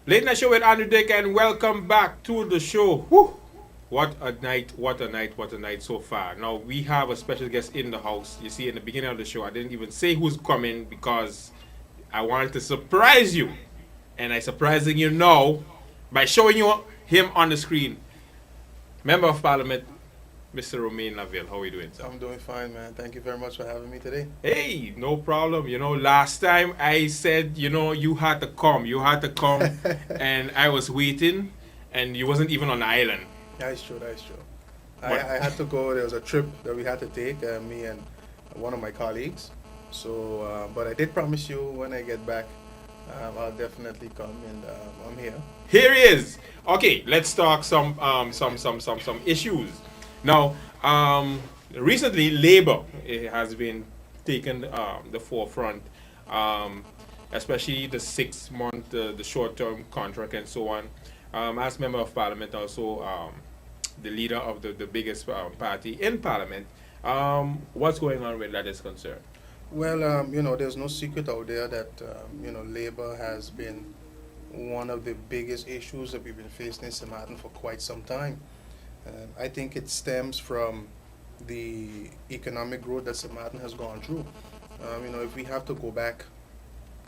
Late Night Show with Andrew Dick, and welcome back to the show. Whew. What a night, what a night, what a night so far. Now, we have a special guest in the house. You see, in the beginning of the show, I didn't even say who's coming because I wanted to surprise you. And I'm surprising you now by showing you him on the screen. Member of Parliament, Mr. Romain Laville. How are you doing, sir? I'm doing fine, man. Thank you very much for having me today. Hey, no problem. Last time I said, you had to come. You had to come, and I was waiting, and you wasn't even on the island. That's true. That's true. I, But I had to go. There was a trip that we had to take, me and one of my colleagues. So, but I did promise you when I get back, I'll definitely come, and I'm here. here he is. Okay, let's talk some issues. Now, recently, labor has been taken the forefront, um, especially the 6 month, the short term contract, and so on. As member of parliament, also the leader of the biggest party in parliament. What's going on with that is concerned? Well, there's no secret out there that labor has been one of the biggest issues that we've been facing in St. Martin for quite some time. I think it stems from the economic growth that St. Martin has gone through. If we have to go back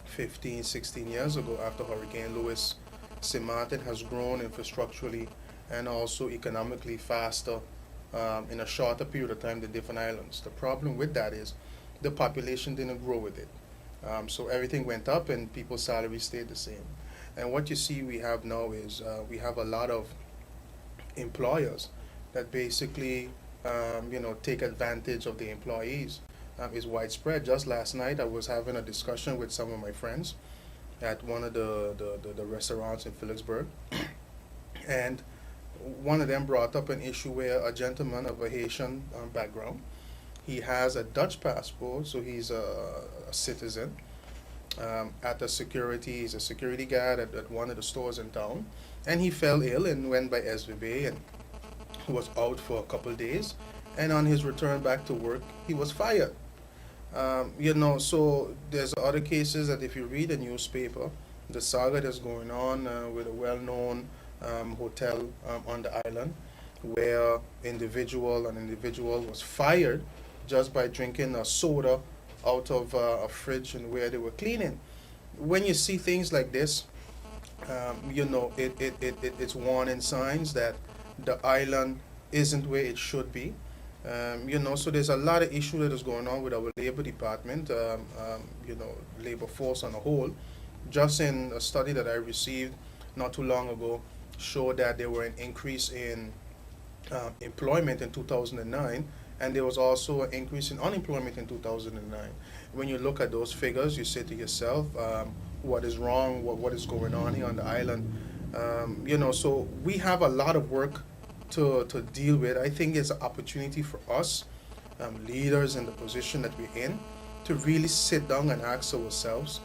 15, 16 years ago after Hurricane Lewis, St. Martin has grown infrastructurally and also economically faster in a shorter period of time than different islands. The problem with that is the population didn't grow with it. So everything went up and people's salaries stayed the same. And what you see we have now is we have a lot of employers that basically take advantage of the employees is widespread. Just last night I was having a discussion with some of my friends at one of the restaurants in Phillipsburg, and one of them brought up an issue where a gentleman of a Haitian background, he has a Dutch passport, so he's a citizen. He's a security guard at one of the stores in town, and he fell ill and went by SVB and was out for a couple of days. And on his return back to work, he was fired. So there's other cases that if you read a newspaper, the saga that's going on with a well-known hotel on the island, where an individual was fired just by drinking a soda out of a fridge and where they were cleaning. When you see things like this, it's warning signs that the island isn't where it should be. So there's a lot of issue that is going on with our labor department, labor force on a whole. Just in a study that I received not too long ago, showed that there were an increase in employment in 2009, and there was also an increase in unemployment in 2009. When you look at those figures, you say to yourself, what is wrong? What is going on here on the island? So we have a lot of work to deal with. I think it's an opportunity for us, leaders in the position that we're in, to really sit down and ask ourselves,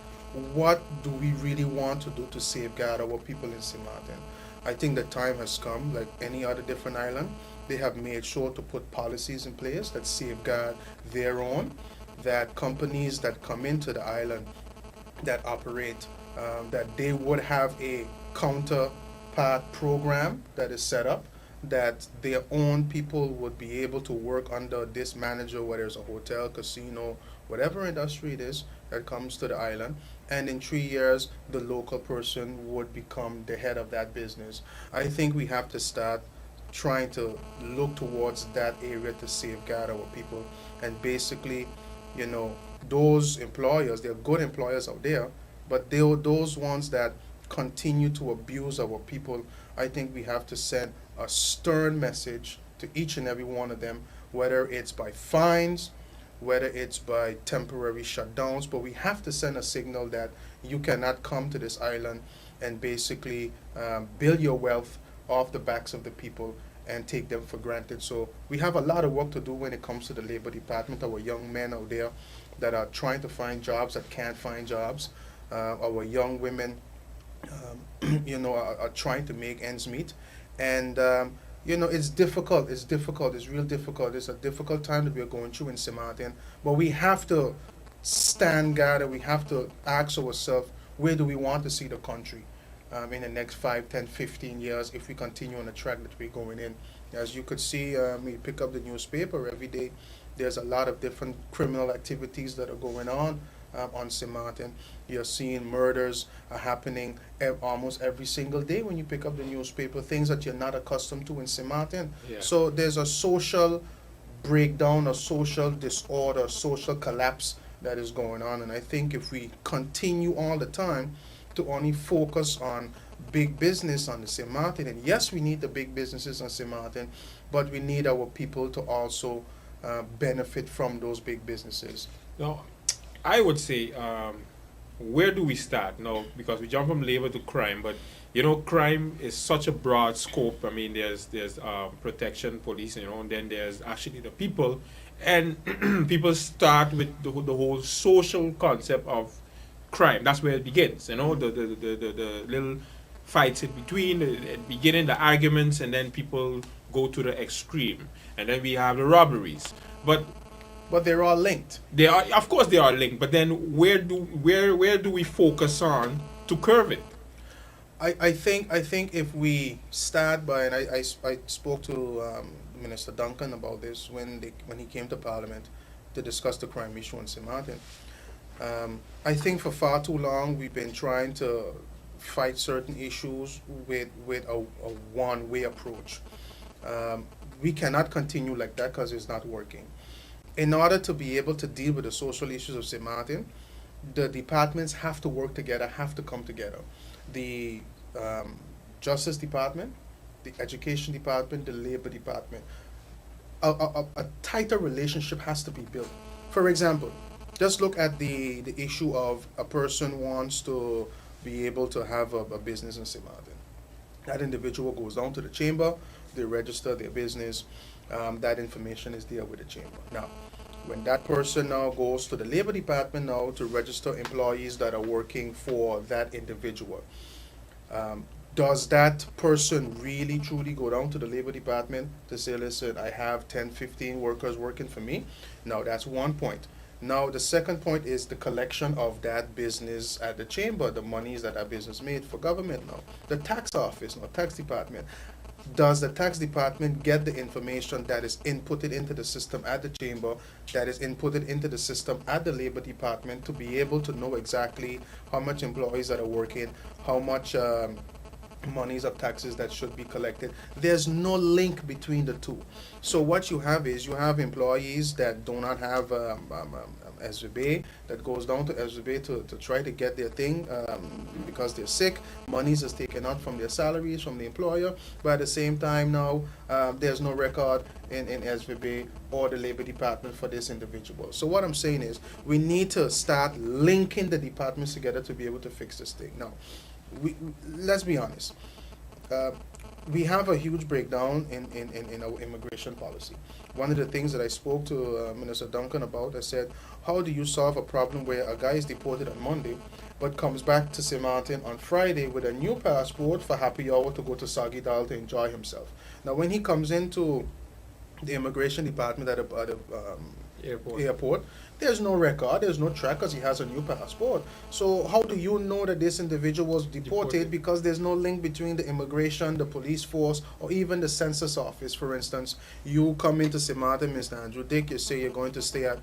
what do we really want to do to safeguard our people in St. Martin? I think the time has come, like any other different island, they have made sure to put policies in place that safeguard their own, that companies that come into the island that operate, that they would have a counterpart program that is set up, that their own people would be able to work under this manager, whether it's a hotel, casino, whatever industry it is that comes to the island. And in 3 years, the local person would become the head of that business. I think we have to start trying to look towards that area to safeguard our people. And basically, you know, those employers, they're good employers out there, but those ones that continue to abuse our people, I think we have to send a stern message to each and every one of them, whether it's by fines, whether it's by temporary shutdowns, but we have to send a signal that you cannot come to this island and basically build your wealth off the backs of the people and take them for granted. So we have a lot of work to do when it comes to the labor department. Our young men out there that are trying to find jobs that can't find jobs, our young women, are trying to make ends meet, and it's difficult. It's difficult. It's real difficult. It's a difficult time that we are going through in St. Martin, but we have to stand guard and we have to ask ourselves, where do we want to see the country? in the next 5, 10, 15 years if we continue on the track that we're going in. As you could see, we pick up the newspaper every day. There's a lot of different criminal activities that are going on St. Martin. You're seeing murders are happening almost every single day when you pick up the newspaper, things that you're not accustomed to in St. Martin. Yeah. So there's a social breakdown, a social disorder, social collapse that is going on. And I think if we continue all the time to only focus on big business on the St. Martin, and yes, we need the big businesses on St. Martin, but we need our people to also benefit from those big businesses. Now, I would say, where do we start now? Because we jump from labor to crime, but crime is such a broad scope. I mean, there's protection, police, and then there's actually the people, and people start with the whole social concept of crime. That's where it begins. The little fights in between, the beginning, the arguments, and then people go to the extreme, and then we have the robberies. But they're all linked. they are, of course, they are linked. But then where do we focus on to curb it? I think if we start by, and I spoke to Minister Duncan about this when he came to Parliament to discuss the crime issue in St. Martin. I think for far too long we've been trying to fight certain issues with a one-way approach. We cannot continue like that because it's not working. In order to be able to deal with the social issues of St. Martin, the departments have to work together, have to come together. The Justice Department, the Education Department, the Labor Department. A tighter relationship has to be built. For example, just look at the issue of a person wants to be able to have a business in St. Martin. That individual goes down to the chamber, they register their business, that information is there with the chamber. Now, when that person now goes to the Labor Department now to register employees that are working for that individual, does that person really truly go down to the Labor Department to say, listen, I have 10, 15 workers working for me? No, that's one point. Now, the second point is the collection of that business at the chamber, the monies that business made for government now. The tax office, now tax department. Does the tax department get the information that is inputted into the system at the chamber, that is inputted into the system at the Labor Department to be able to know exactly how much employees that are working, how much monies of taxes that should be collected? There's no link between the two. So what you have is you have employees that do not have SVB, that goes down to SVB to try to get their thing because they're sick. Monies is taken out from their salaries from the employer, but at the same time now there's no record in SVB or the Labor Department for this individual. So what I'm saying is we need to start linking the departments together to be able to fix this thing. Now, let's be honest. We have a huge breakdown in our immigration policy. One of the things that I spoke to Minister Duncan about, I said, how do you solve a problem where a guy is deported on Monday but comes back to St. Martin on Friday with a new passport for happy hour to go to Sagidal to enjoy himself? Now, when he comes into the immigration department at the airport, there's no record, there's no track because he has a new passport. So how do you know that this individual was deported? Because there's no link between the immigration, the police force, or even the census office. For instance, you come into St. Martin, Mr. Andrew Dick, you say you're going to stay at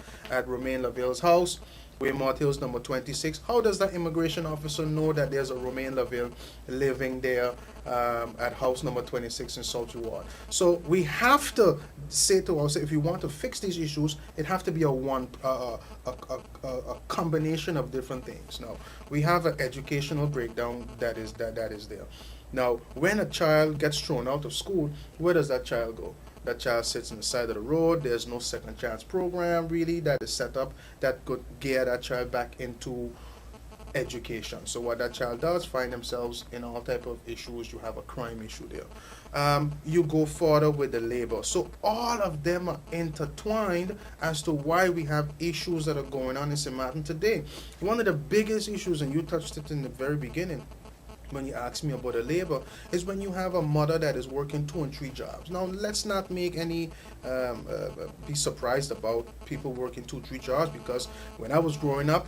Romain Lavile's house, Waymart Hills number 26. How does that immigration officer know that there's a Romain Lavile living there at house number 26 in Sultry Ward? So we have to say to ourselves, if we want to fix these issues, it have to be a combination of different things. Now, we have an educational breakdown that is there. Now, when a child gets thrown out of school, where does that child go? That child sits on the side of the road. There's no second chance program really that is set up that could gear that child back into education. So what that child does, find themselves in all type of issues. You have a crime issue there. You go further with the labor. So all of them are intertwined as to why we have issues that are going on in St. Martin today. One of the biggest issues, and you touched it in the very beginning, when you ask me about the labor, is when you have a mother that is working 2 and 3 jobs. Now, let's not make any be surprised about people working 2, 3 jobs, because when I was growing up,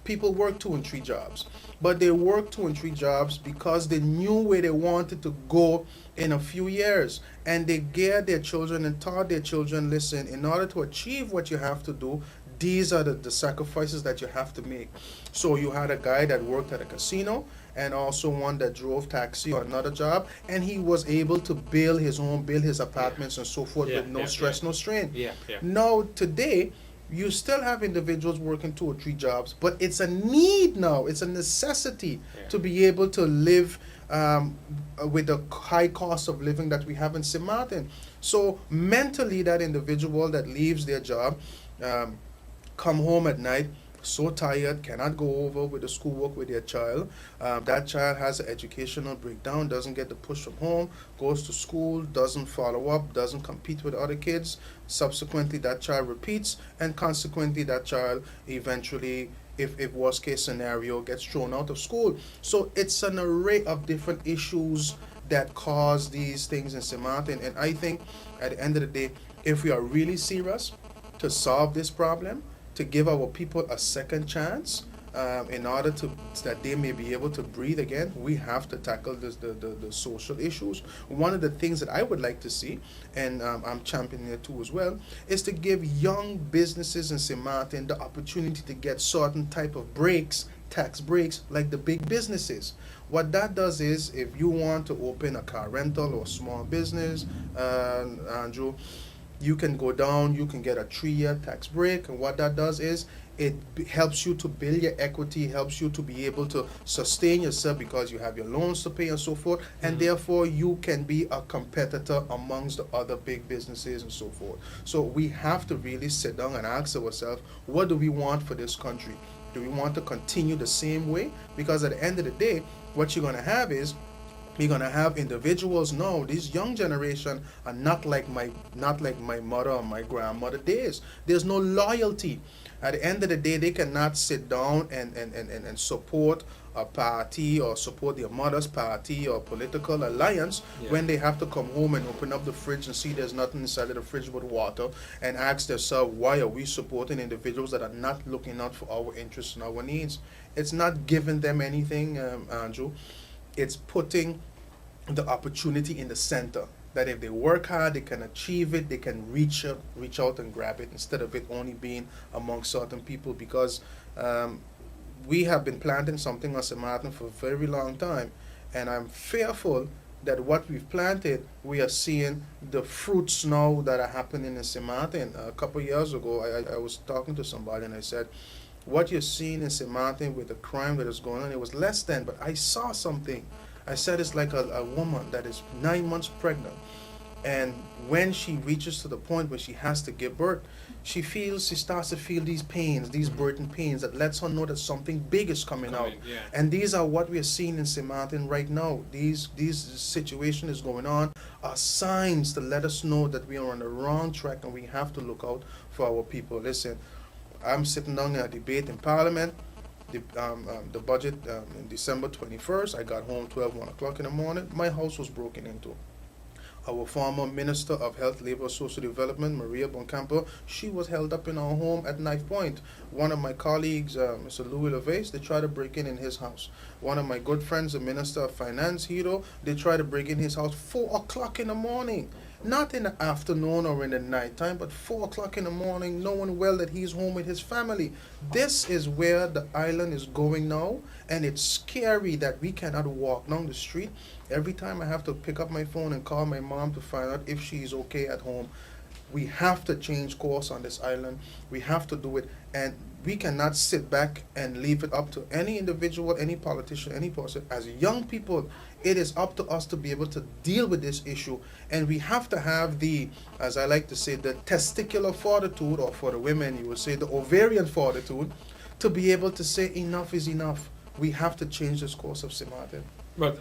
people work 2 and 3 jobs, but they work 2 and 3 jobs because they knew where they wanted to go in a few years, and they geared their children and taught their children, listen, in order to achieve what you have to do, these are the sacrifices that you have to make. So you had a guy that worked at a casino, and also one that drove taxi or another job, and he was able to build his home, build his Yeah. apartments and so forth Yeah. with no Yeah. Yeah. stress, no strain. Yeah. Yeah. Now, today, you still have individuals working 2 or 3 jobs, but it's a need now, it's a necessity Yeah. to be able to live with the high cost of living that we have in St. Martin. So, mentally, that individual that leaves their job, um, come home at night so tired, cannot go over with the schoolwork with their child. That child has an educational breakdown, doesn't get the push from home, goes to school, doesn't follow up, doesn't compete with other kids. Subsequently, that child repeats, and consequently, that child eventually, if worst case scenario, gets thrown out of school. So it's an array of different issues that cause these things in St. Martin. And I think at the end of the day, if we are really serious to solve this problem, to give our people a second chance, in order to that they may be able to breathe again, we have to tackle the social issues. One of the things that I would like to see, and I'm championing it too as well, is to give young businesses in St. Martin the opportunity to get certain type of breaks, tax breaks, like the big businesses. What that does is, if you want to open a car rental or small business, Andrew, you can go down, you can get a 3 year tax break, and what that does is helps you to build your equity, helps you to be able to sustain yourself because you have your loans to pay and so forth, and therefore you can be a competitor amongst the other big businesses and so forth. So we have to really sit down and ask ourselves, what do we want for this country? Do we want to continue the same way? Because at the end of the day, what you're going to have is, we're gonna have individuals now. This young generation are not like my mother or my grandmother days. There's no loyalty. At the end of the day, they cannot sit down and support a party or support their mother's party or political alliance Yeah. when they have to come home and open up the fridge and see there's nothing inside of the fridge but water, and ask themselves, why are we supporting individuals that are not looking out for our interests and our needs? It's not giving them anything, Andrew. It's putting the opportunity in the center, that if they work hard, they can achieve it, they can reach out and grab it, instead of it only being among certain people. Because we have been planting something on St. Martin for a very long time, and I'm fearful that what we've planted, we are seeing the fruits now that are happening in St. Martin. A couple of years ago, I was talking to somebody, and I said, what you're seeing in St. Martin with the crime that is going on, it was less than, but I saw something. I said it's like a woman that is 9 months pregnant, and when she reaches to the point where she has to give birth, she starts to feel these pains, these birthing pains, that lets her know that something big is coming out. Yeah. And these are what we are seeing in St. Martin right now. These situation is going on, are signs to let us know that we are on the wrong track, and we have to look out for our people. Listen, I'm sitting down in a debate in Parliament, the budget, in December 21st. I got home 1 o'clock in the morning. My house was broken into. Our former Minister of Health, Labor, and Social Development, Maria Boncampo, she was held up in our home at knife point. One of my colleagues, Mr. Louis Lavile, they tried to break in his house. One of my good friends, the Minister of Finance, Hiro, they tried to break in his house 4 o'clock in the morning. Not in the afternoon or in the night time, but 4 o'clock in the morning, knowing well that he's home with his family. This is where the island is going now, and it's scary that we cannot walk down the street. Every time I have to pick up my phone and call my mom to find out if she's okay at home. We have to change course on this island. We have to do it, and we cannot sit back and leave it up to any individual, any politician, any person. As young people, it is up to us to be able to deal with this issue, and we have to have the, as I like to say, the testicular fortitude, or for the women, you would say the ovarian fortitude, to be able to say enough is enough. We have to change this course of St. Martin. But